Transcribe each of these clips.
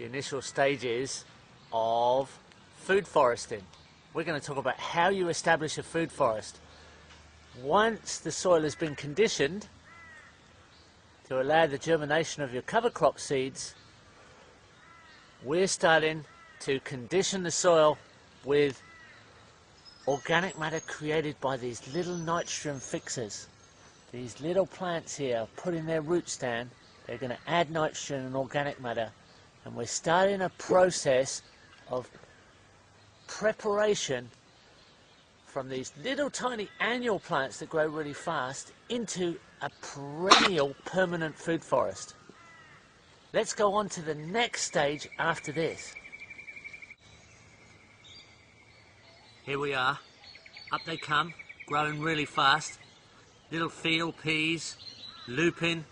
the initial stages of food foresting. We're going to talk about how you establish a food forest. Once the soil has been conditioned to allow the germination of your cover crop seeds, we're starting to condition the soil with organic matter created by these little nitrogen fixers. These little plants here are putting their roots down. They're going to add nitrogen and organic matter, and we're starting a process of preparation from these little tiny annual plants that grow really fast into a perennial permanent food forest. Let's go on to the next stage after this. Here we are, up they come, growing really fast. Little field peas, lupin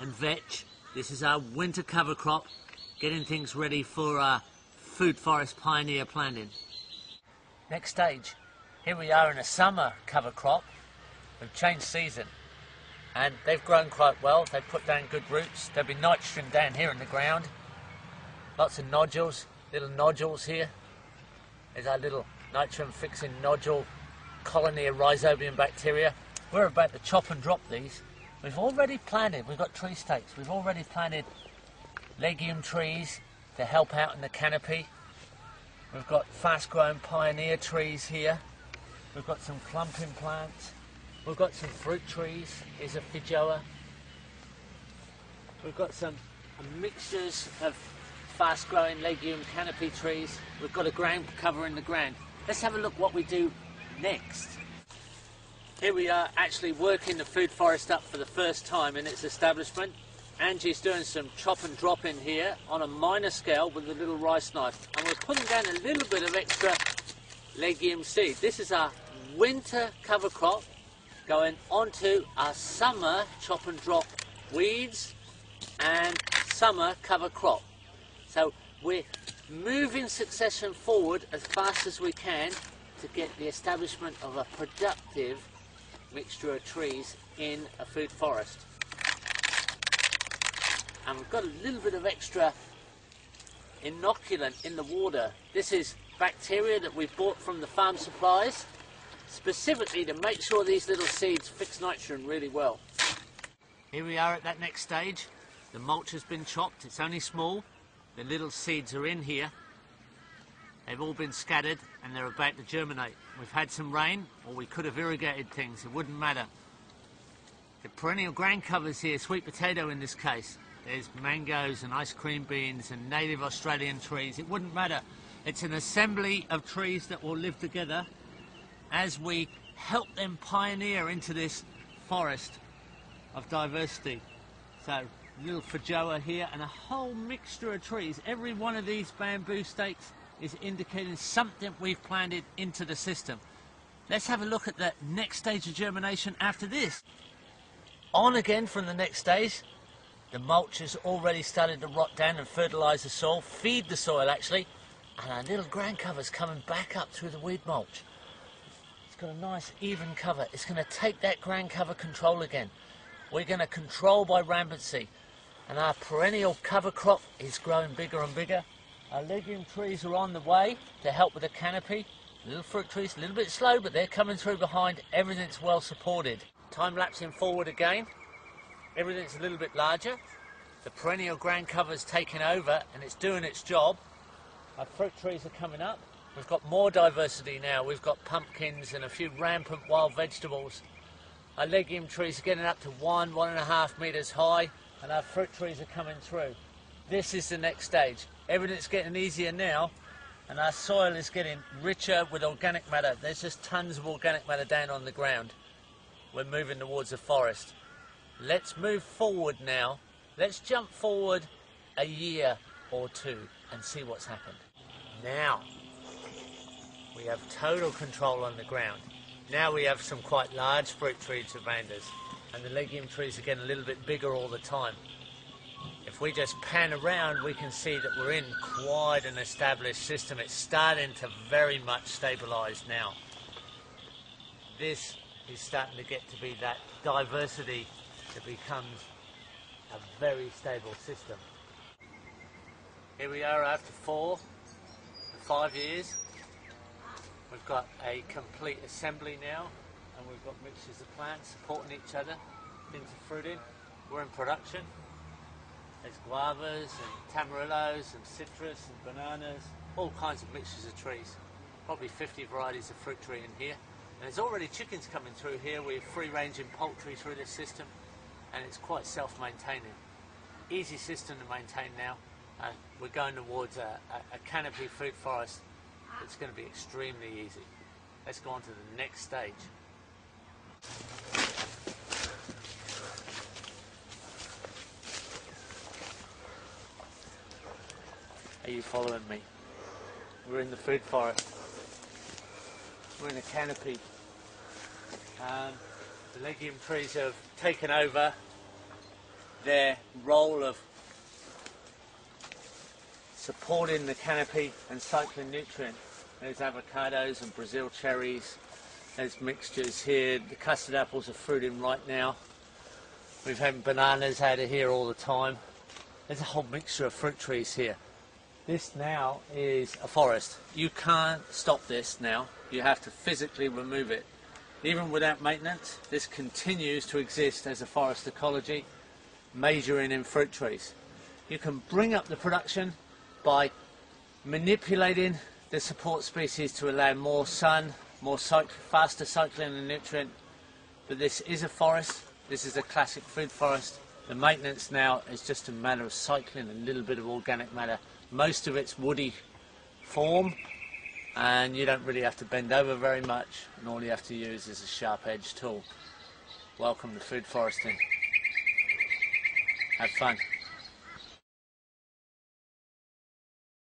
and vetch. This is our winter cover crop, getting things ready for our food forest pioneer planting. Next stage, here we are in a summer cover crop. We've changed season and they've grown quite well. They've put down good roots. There'll be nitrogen down here in the ground. Lots of nodules, little nodules here. There's our little nitrogen fixing nodule colony of rhizobium bacteria. We're about to chop and drop these. We've already planted, we've got tree stakes. We've already planted legume trees to help out in the canopy. We've got fast-growing pioneer trees here. We've got some clumping plants. We've got some fruit trees. Here's a feijoa. We've got some mixtures of fast-growing legume canopy trees. We've got a ground cover in the ground. Let's have a look what we do next. Here we are actually working the food forest up for the first time in its establishment. Angie's doing some chop and drop in here on a minor scale with a little rice knife, and we're putting down a little bit of extra legume seed. This is our winter cover crop going onto our summer chop and drop weeds and summer cover crop. So we're moving succession forward as fast as we can to get the establishment of a productive mixture of trees in a food forest. And we've got a little bit of extra inoculant in the water. This is bacteria that we've bought from the farm supplies, specifically to make sure these little seeds fix nitrogen really well. Here we are at that next stage. The mulch has been chopped, it's only small. The little seeds are in here. They've all been scattered and they're about to germinate. We've had some rain, or we could have irrigated things, it wouldn't matter. The perennial ground covers here, sweet potato in this case. There's mangoes and ice cream beans and native Australian trees. It wouldn't matter. It's an assembly of trees that will live together as we help them pioneer into this forest of diversity. So, little feijoa here and a whole mixture of trees. Every one of these bamboo stakes is indicating something we've planted into the system. Let's have a look at the next stage of germination after this. On again from the next stage. The mulch has already started to rot down and fertilise the soil, feed the soil actually, and our little ground cover's coming back up through the weed mulch. It's got a nice even cover. It's going to take that ground cover control again. We're going to control by rampancy, and our perennial cover crop is growing bigger and bigger. Our legume trees are on the way to help with the canopy. Little fruit trees, a little bit slow, but they're coming through behind. Everything's well supported. Time lapsing forward again. Everything's a little bit larger. The perennial ground cover's taken over and it's doing its job. Our fruit trees are coming up. We've got more diversity now. We've got pumpkins and a few rampant wild vegetables. Our legume trees are getting up to 1.5 metres high, and our fruit trees are coming through. This is the next stage. Everything's getting easier now, and our soil is getting richer with organic matter. There's just tons of organic matter down on the ground. We're moving towards the forest. Let's move forward now. Let's jump forward a year or two and see what's happened. Now, we have total control on the ground. Now we have some quite large fruit trees around us, and the legume trees are getting a little bit bigger all the time. If we just pan around, we can see that we're in quite an established system. It's starting to very much stabilise now. This is starting to get to be that diversity that becomes a very stable system. Here we are after 5 years. We've got a complete assembly now, and we've got mixtures of plants supporting each other into fruiting. We're in production. There's guavas and tamarillos and citrus and bananas, all kinds of mixtures of trees. Probably 50 varieties of fruit tree in here. And there's already chickens coming through here. We're free-ranging poultry through this system, and it's quite self-maintaining. Easy system to maintain now. We're going towards a canopy food forest. It's going to be extremely easy. Let's go on to the next stage. Are you following me? We're in the food forest. We're in a canopy. The legume trees have taken over their role of supporting the canopy and cycling nutrient. There's avocados and Brazil cherries. There's mixtures here. The custard apples are fruiting right now. We've had bananas out of here all the time. There's a whole mixture of fruit trees here. This now is a forest. You can't stop this now. You have to physically remove it. Even without maintenance, this continues to exist as a forest ecology, majoring in fruit trees. You can bring up the production by manipulating the support species to allow more sun, faster cycling of nutrient. But this is a forest. This is a classic food forest. The maintenance now is just a matter of cycling a little bit of organic matter. Most of it's woody form, and you don't really have to bend over very much, and all you have to use is a sharp-edged tool. Welcome to food foresting. Have fun.